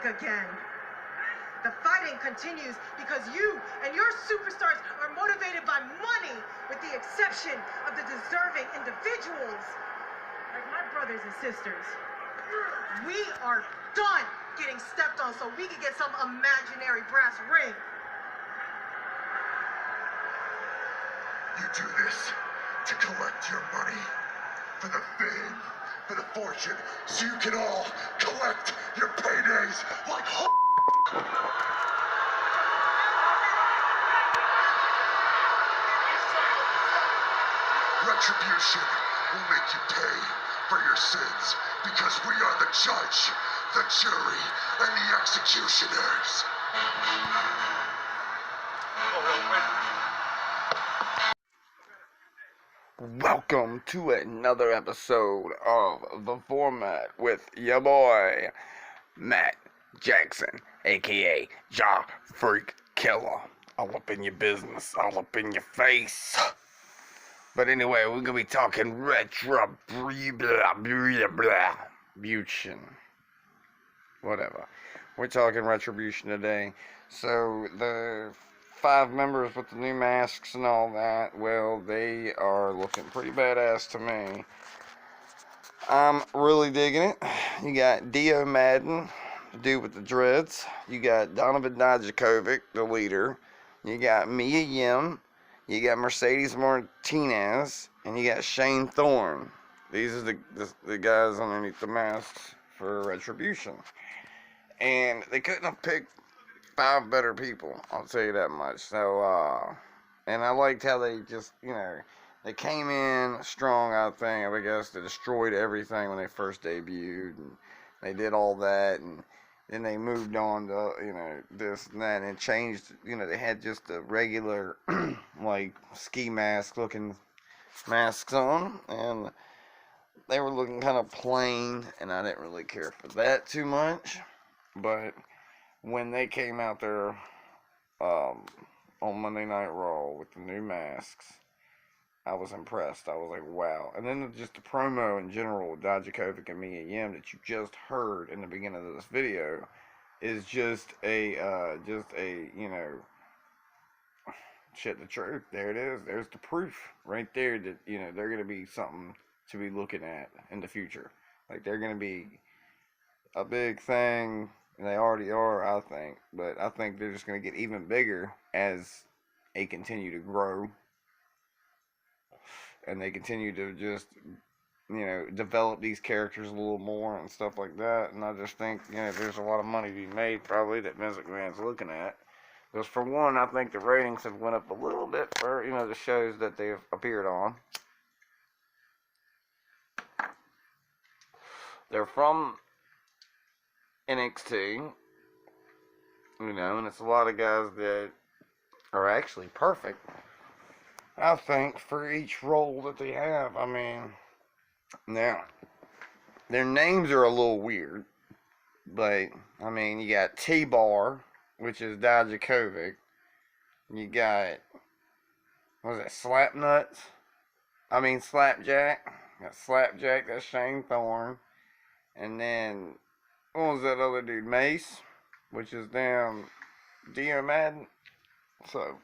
think again. The fighting continues because you and your superstars are motivated by money, with the exception of the deserving individuals, like my brothers and sisters. We are done getting stepped on so we can get some imaginary brass ring. You do this to collect your money, for the fame, for the fortune, so you can all collect your paydays like Retribution will make you pay for your sins, because we are the judge, the jury, and the executioners. Welcome to another episode of The Format with your boy, Matt Jackson, aka Ja Freak Killer. All up in your business, all up in your face. But anyway, we're gonna be talking Retribution. Whatever. We're talking Retribution today. So, the 5 members with the new masks and all that, well, they are looking pretty badass to me. I'm really digging it. You got Dio Madden, the dude with the dreads. You got Donovan Dijakovic, the leader. You got Mia Yim. You got Mercedes Martinez. And you got Shane Thorne. These are the guys underneath the masks for Retribution. And they couldn't have picked 5 better people, I'll tell you that much. So, and I liked how they just, they came in strong, I guess. They destroyed everything when they first debuted, and they did all that, and then they moved on to, this and that, and changed, they had just a regular, like, ski mask looking masks on, and they were looking kind of plain, and I didn't really care for that too much, but when they came out there on Monday Night Raw with the new masks, I was impressed. I was like, wow. And then just the promo in general with Dijakovic and Mia Yim that you just heard in the beginning of this video is just a shit, the truth. There it is. There's the proof right there that, they're going to be something to be looking at in the future. Like, they're going to be a big thing. And they already are, I think. But I think they're just going to get even bigger as they continue to grow. And they continue to just, develop these characters a little more and stuff like that. And I just think, there's a lot of money to be made, probably, that Vince McMahon's looking at. Because for one, I think the ratings have went up a little bit for, the shows that they've appeared on. They're from NXT, and it's a lot of guys that are actually perfect, I think, for each role that they have. I mean, now, their names are a little weird, but, I mean, you got T-Bar, which is Dijakovic. You got, what was it, Slapjack? You got Slapjack, that's Shane Thorne. And then, what was that other dude, Mace, which is damn Dio Madden. So,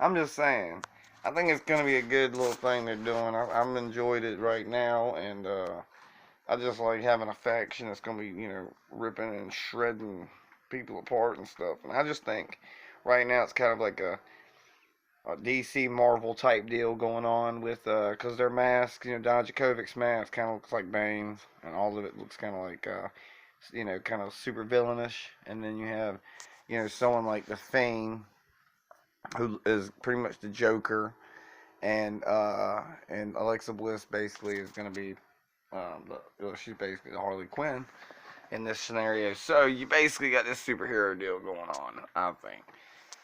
I'm just saying, I think it's going to be a good little thing they're doing. I've enjoyed it right now, and I just like having a faction that's going to be, ripping and shredding people apart and stuff. And I just think right now it's kind of like a DC Marvel type deal going on with, because their masks, Dijakovic's mask kind of looks like Bane's, and all of it looks kind of like, kind of super villainish. And then you have, someone like The Fiend, who is pretty much the Joker, and Alexa Bliss basically is going to be, she's basically Harley Quinn in this scenario. So you basically got this superhero deal going on, I think.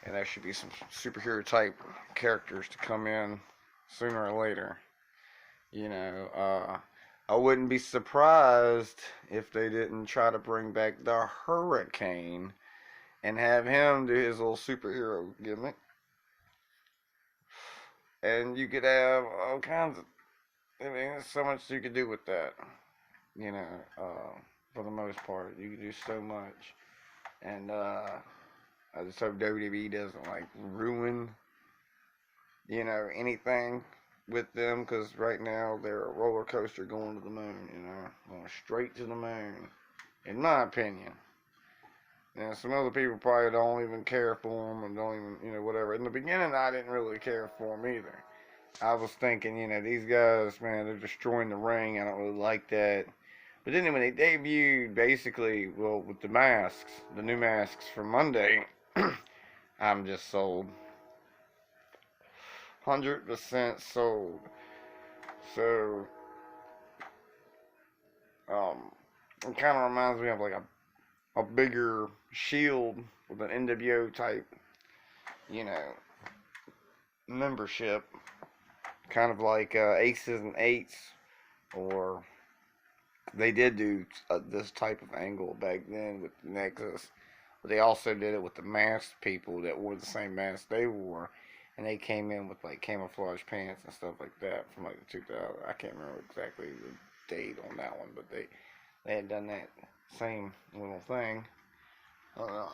And there should be some superhero type characters to come in sooner or later. I wouldn't be surprised if they didn't try to bring back the Hurricane and have him do his little superhero gimmick. And you could have all kinds of, there's so much you could do with that. for the most part. You can do so much. And I just hope WWE doesn't like ruin, anything with them, because right now they're a roller coaster going to the moon, going straight to the moon, in my opinion. And some other people probably don't even care for them and don't even, whatever. In the beginning, I didn't really care for them either. I was thinking, these guys, man, they're destroying the ring. I don't really like that. But then when they debuted, basically, well, with the masks, the new masks for Monday, I'm just sold. 100% sold. So, it kind of reminds me of like a bigger Shield with an NWO type, membership. Kind of like Aces and Eights, or they did do this type of angle back then with the Nexus. But they also did it with the masked people that wore the same mask they wore. And they came in with like camouflage pants and stuff like that from like the 2000. I can't remember exactly the date on that one, but they had done that same little thing. I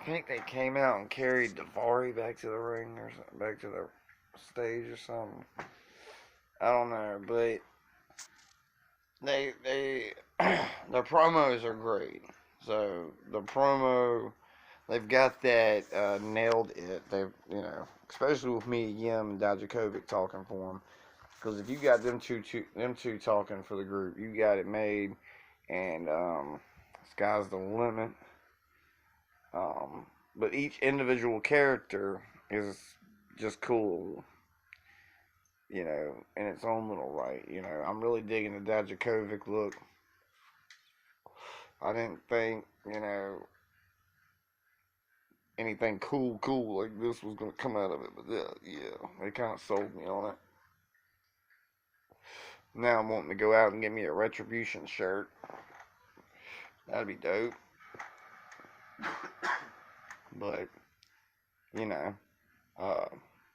think they came out and carried Davari back to the ring or something, back to the stage or something. I don't know, but they their promos are great. So the promo, they've got that nailed it. They've especially with me, Yim, and Dijakovic talking for them. Because if you got them two talking for the group, you got it made, and sky's the limit. But each individual character is just cool, in its own little right. I'm really digging the Dijakovic look. I didn't think, anything cool like this was going to come out of it, but yeah, they kind of sold me on it. Now I'm wanting to go out and get me a Retribution shirt. That'd be dope. But,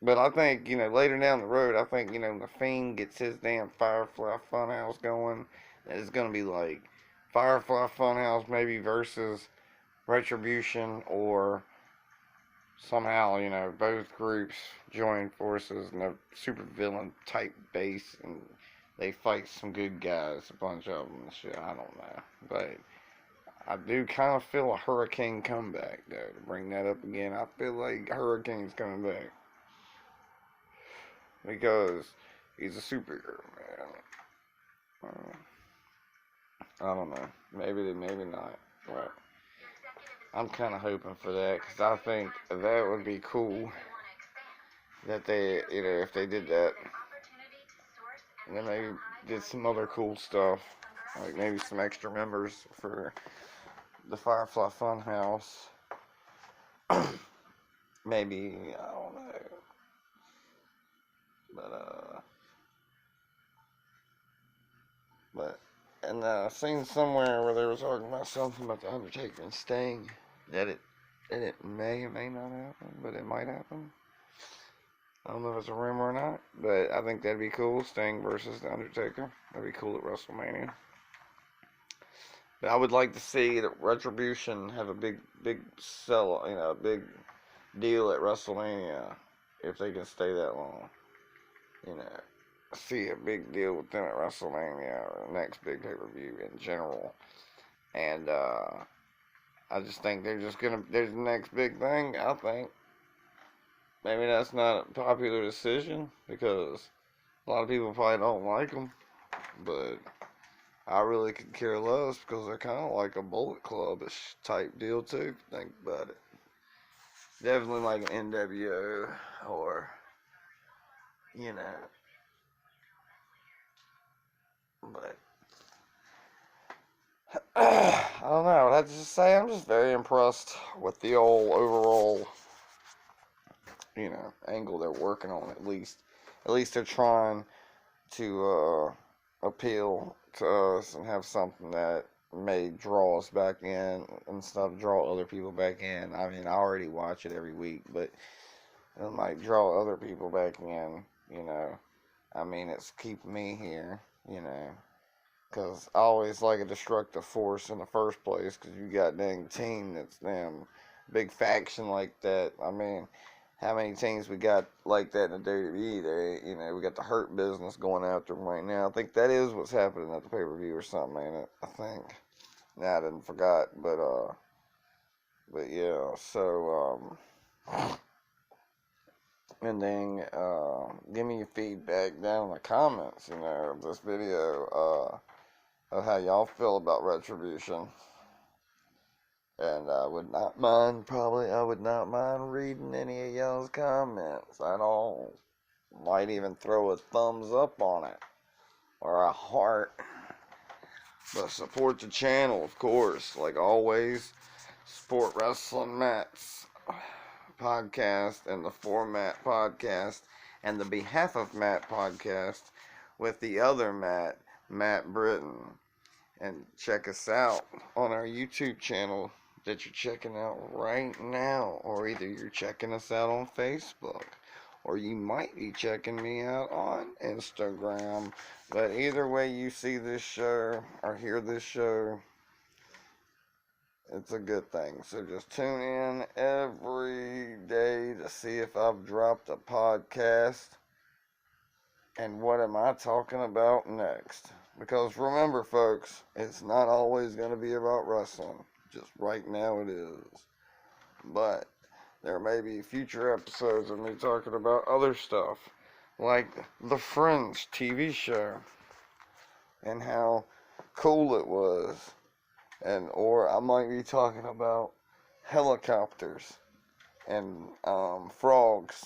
but I think, later down the road, I think, the Fiend gets his damn Firefly Funhouse going. It's going to be like Firefly Funhouse maybe versus Retribution, or somehow, both groups join forces in a super villain type base, and they fight some good guys, a bunch of them and shit. I don't know. But I do kind of feel a Hurricane comeback, though, to bring that up again. I feel like Hurricane's coming back. Because he's a superhero, man. I don't know. Maybe not. But I'm kind of hoping for that, because I think that would be cool. That they, if they did that. And then maybe did some other cool stuff. Like maybe some extra members for the Firefly Funhouse. Maybe, I don't know. And I seen somewhere where they were talking about something about the Undertaker and Sting, that it may or may not happen, but it might happen. I don't know if it's a rumor or not, but I think that'd be cool. Sting versus the Undertaker. That'd be cool at WrestleMania. But I would like to see the Retribution have a big sell, a big deal at WrestleMania, if they can stay that long. See a big deal with them at WrestleMania, or the next big pay-per-view in general. And I just think there's the next big thing, I think. Maybe that's not a popular decision, because a lot of people probably don't like them, but I really could care less, because they're kind of like a Bullet Club-ish type deal too, if you think about it. Definitely like an NWO, or, but I don't know. I just say I'm just very impressed with the overall, angle they're working on. At least they're trying to appeal to us and have something that may draw us back in and stuff, draw other people back in. I mean, I already watch it every week, but it might draw other people back in. I mean, it's keeping me here. Because I always like a destructive force in the first place, because you got dang team that's damn big faction like that. I mean, how many teams we got like that in the WWE? We got the Hurt Business going after them right now. I think that is what's happening at the pay-per-view or something, ain't it? I think. Nah, I didn't forgot, but yeah, so, and then, give me your feedback down in the comments, of this video, of how y'all feel about Retribution. And I would not mind reading any of y'all's comments at all. Might even throw a thumbs up on it. Or a heart. But support the channel, of course. Like always, support Wrestling Matt's podcast and the Formatt podcast and the Behalf of Matt podcast with the other Matt Britton. And check us out on our YouTube channel that you're checking out right now. Or either you're checking us out on Facebook, or you might be checking me out on Instagram. But either way you see this show or hear this show, it's a good thing. So just tune in every day to see if I've dropped a podcast and what am I talking about next. Because remember, folks, it's not always going to be about wrestling. Just right now it is. But there may be future episodes of me talking about other stuff, like the Friends TV show, and how cool it was. Or I might be talking about helicopters and frogs.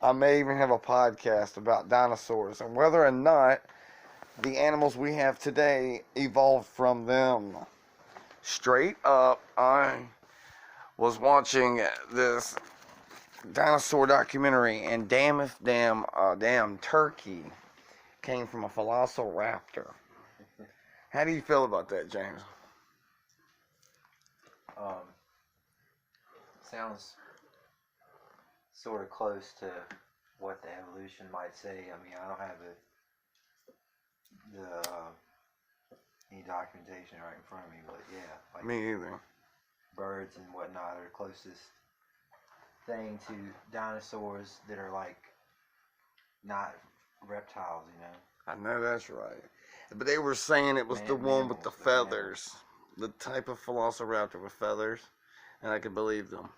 I may even have a podcast about dinosaurs and whether or not the animals we have today evolved from them. Straight up, I was watching this dinosaur documentary, and damn if damn turkey came from a velociraptor. How do you feel about that, James? Sounds sort of close to what the evolution might say. I mean, I don't have any documentation right in front of me, but yeah, like Me either. birds and whatnot are the closest thing to dinosaurs that are like not reptiles, I know that's right. But they were saying it was the one with the feathers. The type of velociraptor with feathers. And I could believe them,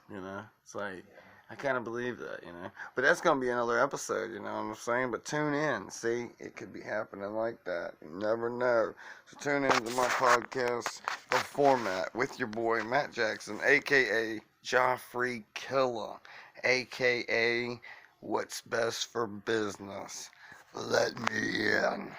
It's like, I kind of believe that, But that's going to be another episode, you know what I'm saying? But tune in. See, it could be happening like that. You never know. So tune in to my podcast, The Formatt, with your boy, Matt Jackson, a.k.a. Joffrey Killer, a.k.a. What's Best for Business. Let me in.